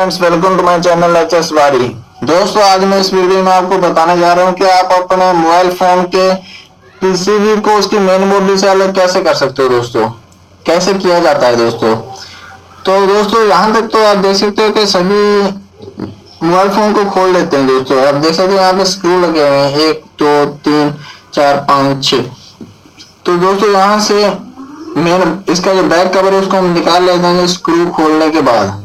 Friends, welcome to my channel HS Bari. दोस्तों, आज मैं इस वीडियो में आपको बताने जा रहा हूं कि आप अपने मोबाइल फोन के पीसीबी को उसकी मेन बॉडी से अलग कैसे कर सकते हो। दोस्तों, कैसे किया जाता है दोस्तों। तो दोस्तों, यहाँ तक तो आप देख सकते हो कि सभी मोबाइल फोन को खोल लेते हैं। दोस्तों, आप देख सकते हो यहाँ पे स्क्रू लगे हुए हैं, 1 2 3 4 5 6। तो दोस्तों, यहाँ से मेन इसका जो बैक कवर है उसको हम निकाल लेते हैं स्क्रू खोलने के बाद।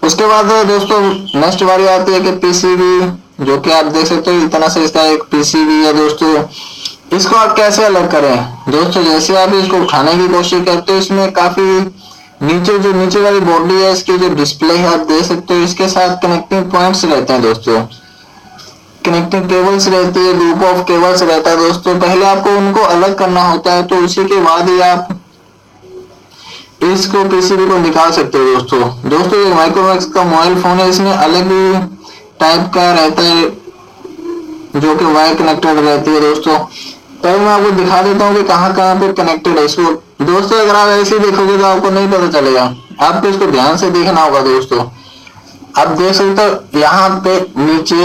उसके बाद दोस्तों नेक्स्ट बारी आती है कि पीसीबी, जो कि आप देख सकते हो इतना से इसका एक पीसीबी है। दोस्तों, इसको आप कैसे अलग करें। दोस्तों, जैसे आप इसको उठाने की कोशिश करते हो, इसमें काफी नीचे वाली बॉडी है, इसकी जो डिस्प्ले है आप देख सकते हो, इसके साथ कनेक्टिंग पॉइंट्स रहते हैं। दोस्तों, कनेक्टिंग केबल्स रहती है, लूप ऑफ केबल्स रहता है। दोस्तों, पहले आपको उनको अलग करना होता है, तो उसी के बाद ही आप इसको पीसीबी को निकाल सकते हो। दोस्तों ये माइक्रोमैक्स का मोबाइल फोन है, इसमें अलग ही टाइप का रहता है जो कि वायर कनेक्टेड रहती है। दोस्तों, पहले मैं आपको दिखा देता हूँ कि कहाँ पे कनेक्टेड है इसको। दोस्तों, अगर आप ऐसे ही देखोगे तो आपको नहीं पता चलेगा, आपको इसको ध्यान से देखना होगा। दोस्तों, आप देख सकते हो यहाँ पे नीचे,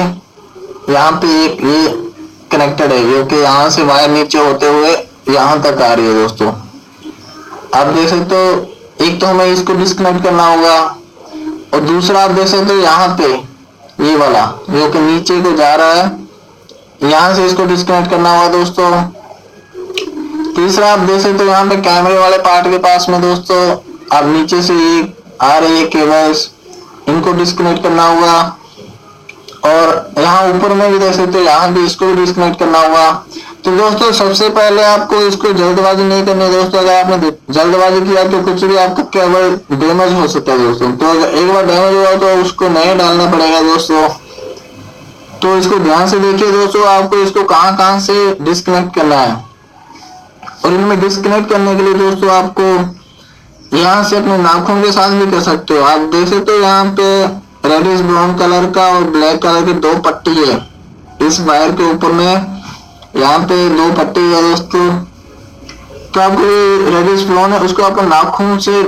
यहाँ पे एक ये कनेक्टेड है, जो कि यहाँ से वायर नीचे होते हुए यहाँ तक आ रही है। दोस्तों, आप देख सकते हो, एक तो हमें इसको डिस्कनेक्ट करना होगा, और दूसरा आप देख सकते हो यहाँ पे ये वाला जो कि नीचे को जा रहा है, यहाँ से इसको डिस्कनेक्ट करना होगा। दोस्तों, तीसरा आप देख सकते हो यहाँ पे कैमरे वाले पार्ट के पास में। दोस्तों, आप नीचे से ये आ रही है केबल्स, इनको डिस्कनेक्ट करना होगा, और यहाँ ऊपर में भी देख सकते हो, यहाँ भी इसको भी डिस्कनेक्ट करना होगा। तो दोस्तों, सबसे पहले आपको इसको जल्दबाजी नहीं करनी है। दोस्तों, अगर आपने जल्दबाजी किया तो कुछ भी आपका केबल डैमेज हो सकता है। दोस्तों, तो अगर एक बार डैमेज हुआ तो उसको नया डालना पड़ेगा। दोस्तों, तो इसको ध्यान से देखिए। दोस्तों, आपको इसको कहाँ से डिस्कनेक्ट करना है, और इनमें डिस्कनेक्ट करने के लिए दोस्तों आपको यहाँ से अपने नाखून के साथ भी कर सकते हो। आप देख सकते हो यहाँ पे रेडिश ब्राउन कलर का और ब्लैक कलर की 2 पट्टी है इस वायर के ऊपर में, यहाँ पे 2 पट्टी है। दोस्तों, तो आपको रेडिश ब्राउन है, उसको अपने नाखून से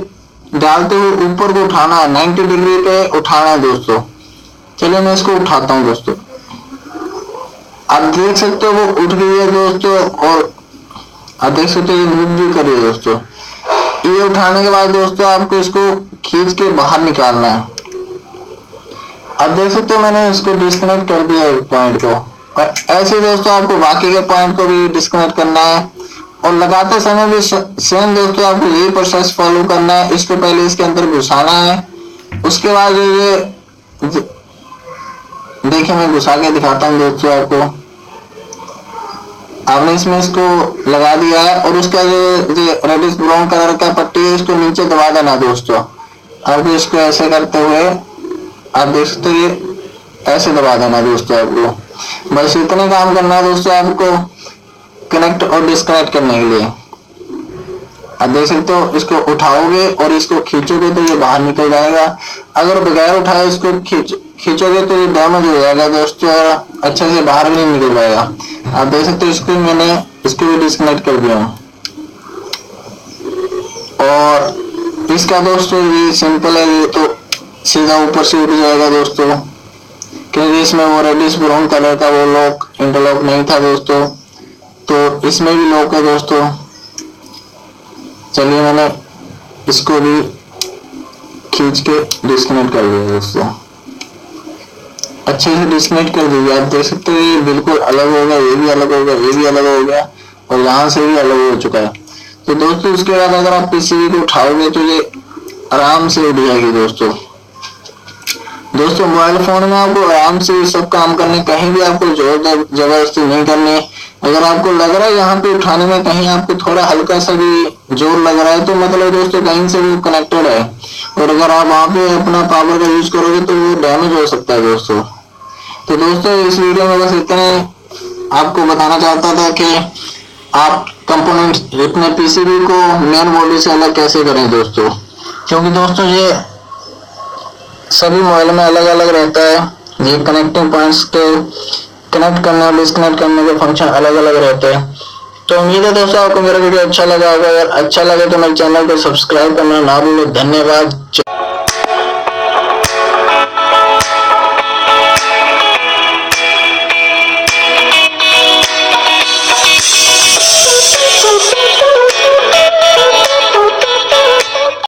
डालते हुए ऊपर को उठाना है, 90 डिग्री पे उठाना है। दोस्तों, चलिए मैं इसको उठाता हूँ। दोस्तों, आप देख सकते हो वो उठ गई है। दोस्तों, और आप देख सकते हो ये मूव भी कर रही है। दोस्तों, ये उठाने के बाद दोस्तों आपको इसको खींच के बाहर निकालना है। आप देख सकते हो मैंने इसको डिस्कनेक्ट कर दिया है पॉइंट को, और ऐसे दोस्तों आपको बाकी के पॉइंट को भी डिस्कनेक्ट करना है, और लगाते समय भी सेम दोस्तों आपको यही प्रोसेस फॉलो करना है। इसको पहले इसके अंदर घुसाना है, उसके बाद ये देखिए मैं घुसा के दिखाता हूँ। दोस्तों, आपको आपने इसमें इसको लगा दिया है, और उसका जो रेडिश ब्राउन कलर का पट्टी है इसको नीचे दबा देना। दोस्तों, आपको इसको ऐसे करते हुए आप देख सकते हो ये ऐसे दबा देना। दोस्तों, आपको बस इतने काम करना है। दोस्तों, आपको कनेक्ट और डिस्कनेक्ट करने के लिए आप देख सकते हो, इसको उठाओगे और इसको खींचोगे तो ये बाहर निकल जाएगा। अगर बगैर उठाए इसको खींचोगे तो ये डैमेज हो जाएगा। दोस्तों, अच्छे से बाहर भी नहीं निकल पाएगा। आप देख सकते हो, इसको मैंने इसको भी डिस्कनेक्ट कर दिया, और इसका दोस्तों ये सिंपल है, ये तो सीधा ऊपर से उठ जाएगा। दोस्तों, क्योंकि इसमें वो रेडिश ब्राउन कलर का वो लॉक इंटरलॉक नहीं था। दोस्तों, तो इसमें भी लॉक है। दोस्तों, चलिए मैंने इसको भी खींच के डिस्कनेक्ट कर दिया। दोस्तों, अच्छे से डिस्कनेक्ट कर दीजिए। आप देख सकते हो ये बिल्कुल अलग हो गया, ये भी अलग हो गया, ये भी अलग हो गया, और यहाँ से भी अलग हो चुका है। तो दोस्तों, उसके बाद अगर आप पीसीबी को उठाओगे तो ये आराम से उठ जाएगी। दोस्तों, मोबाइल फोन में आपको आराम से सब काम करने, कहीं भी आपको जोर जबरदस्ती नहीं करनी। अगर आपको लग रहा है यहाँ पे उठाने में कहीं आपको थोड़ा हल्का सा भी जोर लग रहा है, तो मतलब दोस्तों कहीं से वो कनेक्टेड है, और अगर आप वहाँ पे अपना पावर का यूज करोगे तो वो डैमेज हो सकता है। दोस्तों, तो दोस्तों इस वीडियो में बस इतने आपको बताना चाहता था कि आप कंपोनेंट अपने पीसीबी को मेन बॉडी से अलग कैसे करें। दोस्तों, क्योंकि दोस्तों ये सभी मोबाइल में अलग अलग रहता है, ये कनेक्टिंग पॉइंट्स के कनेक्ट करने और डिस्कनेक्ट करने के फंक्शन अलग अलग रहते हैं। तो उम्मीद है दोस्तों आपको मेरा वीडियो अच्छा लगा होगा। अगर अच्छा लगे तो मेरे चैनल को सब्सक्राइब करना ना भूलो। धन्यवाद।